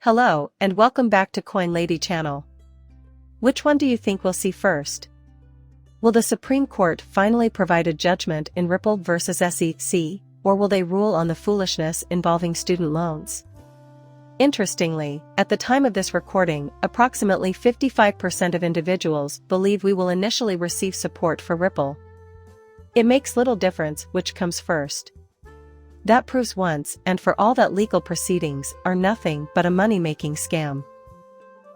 Hello, and welcome back to Coin Lady channel. Which one do you think we'll see first? Will the Supreme Court finally provide a judgment in Ripple versus SEC, or will they rule on the foolishness involving student loans? Interestingly, at the time of this recording, approximately 55% of individuals believe we will initially receive support for Ripple. It makes little difference which comes first. That proves once and for all that legal proceedings are nothing but a money-making scam.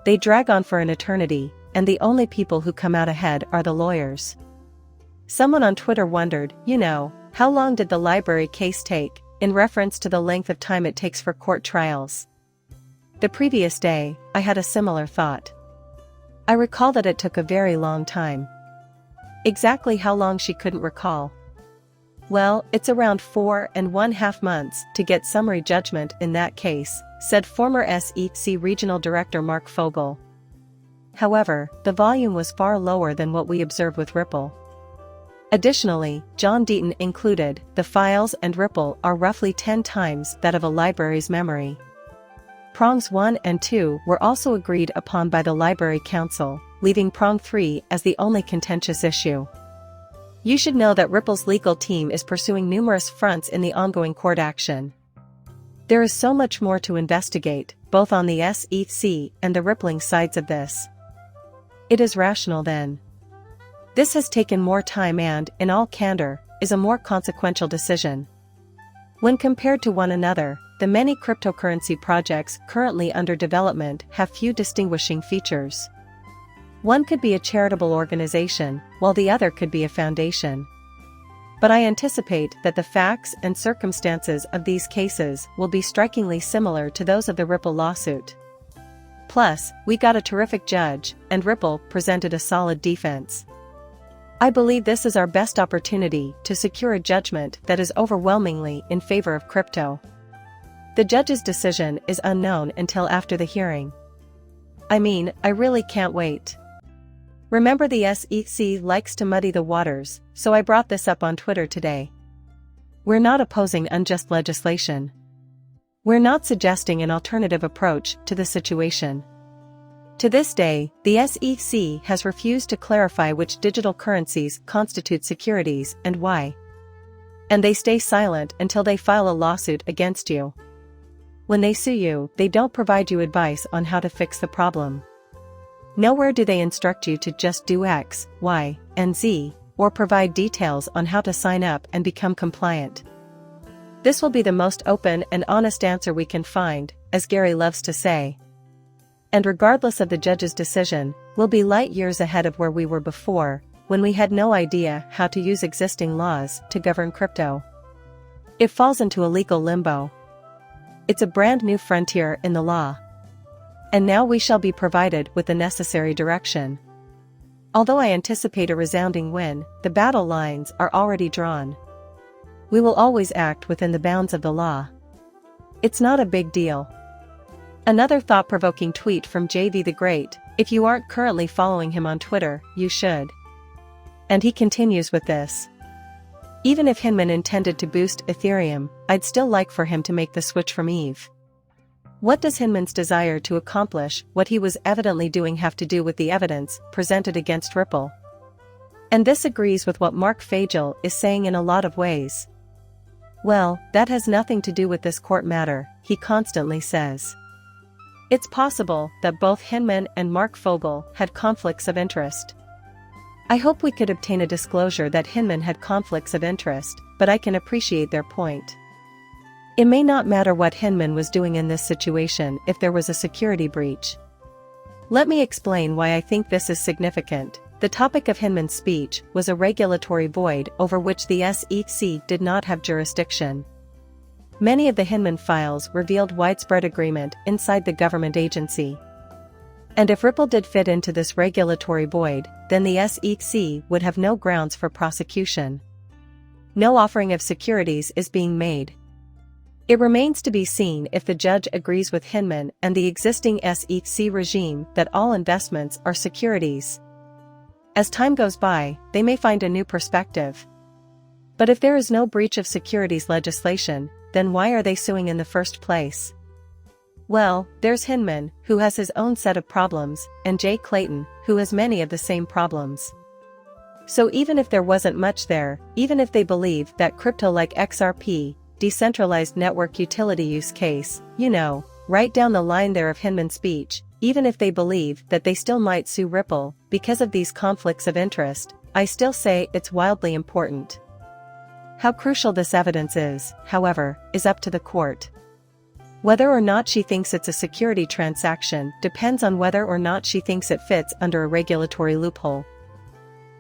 They drag on for an eternity, and the only people who come out ahead are the lawyers. Someone on Twitter wondered, how long did the library case take, in reference to the length of time it takes for court trials? The previous day, I had a similar thought. I recall that it took a very long time. Exactly how long she couldn't recall. Well, it's around 4.5 months to get summary judgment in that case, said former SEC Regional Director Mark Fogel. However, the volume was far lower than what we observed with Ripple. Additionally, John Deaton included, the files and Ripple are roughly 10 times that of a library's memory. Prongs 1 and 2 were also agreed upon by the Library Council, leaving Prong 3 as the only contentious issue. You should know that Ripple's legal team is pursuing numerous fronts in the ongoing court action. There is so much more to investigate, both on the SEC and the rippling sides of this. It is rational then. This has taken more time and, in all candor, is a more consequential decision. When compared to one another, the many cryptocurrency projects currently under development have few distinguishing features. One could be a charitable organization, while the other could be a foundation. But I anticipate that the facts and circumstances of these cases will be strikingly similar to those of the Ripple lawsuit. Plus, we got a terrific judge, and Ripple presented a solid defense. I believe this is our best opportunity to secure a judgment that is overwhelmingly in favor of crypto. The judge's decision is unknown until after the hearing. I really can't wait. Remember, the SEC likes to muddy the waters, so I brought this up on Twitter today. We're not opposing unjust legislation. We're not suggesting an alternative approach to the situation. To this day, the SEC has refused to clarify which digital currencies constitute securities and why. And they stay silent until they file a lawsuit against you. When they sue you, they don't provide you advice on how to fix the problem. Nowhere do they instruct you to just do X, Y, and Z, or provide details on how to sign up and become compliant. This will be the most open and honest answer we can find, as Gary loves to say. And regardless of the judge's decision, we'll be light years ahead of where we were before, when we had no idea how to use existing laws to govern crypto. It falls into a legal limbo. It's a brand new frontier in the law. And now we shall be provided with the necessary direction. Although I anticipate a resounding win, the battle lines are already drawn. We will always act within the bounds of the law. It's not a big deal. Another thought-provoking tweet from JV the Great: if you aren't currently following him on Twitter, you should. And he continues with this. Even if Hinman intended to boost Ethereum, I'd still like for him to make the switch from ETH. What does Hinman's desire to accomplish what he was evidently doing have to do with the evidence presented against Ripple? And this agrees with what Mark Fogel is saying in a lot of ways. Well, that has nothing to do with this court matter, he constantly says. It's possible that both Hinman and Mark Fogel had conflicts of interest. I hope we could obtain a disclosure that Hinman had conflicts of interest, but I can appreciate their point. It may not matter what Hinman was doing in this situation if there was a security breach. Let me explain why I think this is significant. The topic of Hinman's speech was a regulatory void over which the SEC did not have jurisdiction. Many of the Hinman files revealed widespread agreement inside the government agency. And if Ripple did fit into this regulatory void, then the SEC would have no grounds for prosecution. No offering of securities is being made. It remains to be seen if the judge agrees with Hinman and the existing SEC regime that all investments are securities. As time goes by, they may find a new perspective. But if there is no breach of securities legislation, then why are they suing in the first place? Well, there's Hinman, who has his own set of problems, and Jay Clayton, who has many of the same problems. So even if there wasn't much there, even if they believe that crypto like XRP, decentralized network utility use case, right down the line there of Hinman's speech, even if they believe that they still might sue Ripple because of these conflicts of interest, I still say it's wildly important. How crucial this evidence is, however, is up to the court. Whether or not she thinks it's a security transaction depends on whether or not she thinks it fits under a regulatory loophole.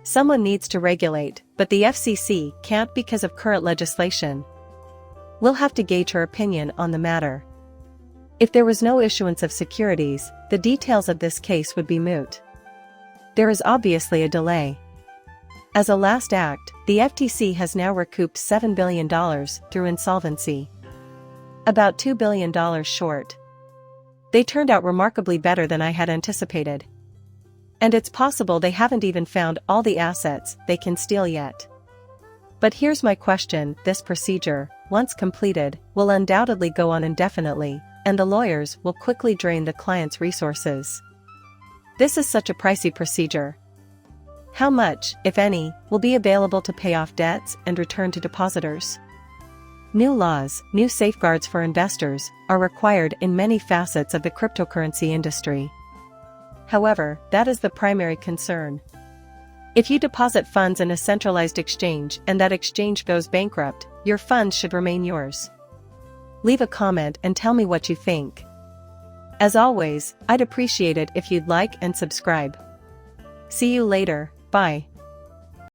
Someone needs to regulate, but the FCC can't because of current legislation. We'll have to gauge her opinion on the matter. If there was no issuance of securities, the details of this case would be moot. There is obviously a delay. As a last act, the FTC has now recouped $7 billion through insolvency. About $2 billion short. They turned out remarkably better than I had anticipated. And it's possible they haven't even found all the assets they can steal yet. But here's my question: this procedure, once completed, will undoubtedly go on indefinitely, and the lawyers will quickly drain the client's resources. This is such a pricey procedure. How much, if any, will be available to pay off debts and return to depositors? New laws, new safeguards for investors, are required in many facets of the cryptocurrency industry. However, that is the primary concern. If you deposit funds in a centralized exchange and that exchange goes bankrupt, your funds should remain yours. Leave a comment and tell me what you think. As always, I'd appreciate it if you'd like and subscribe. See you later, bye.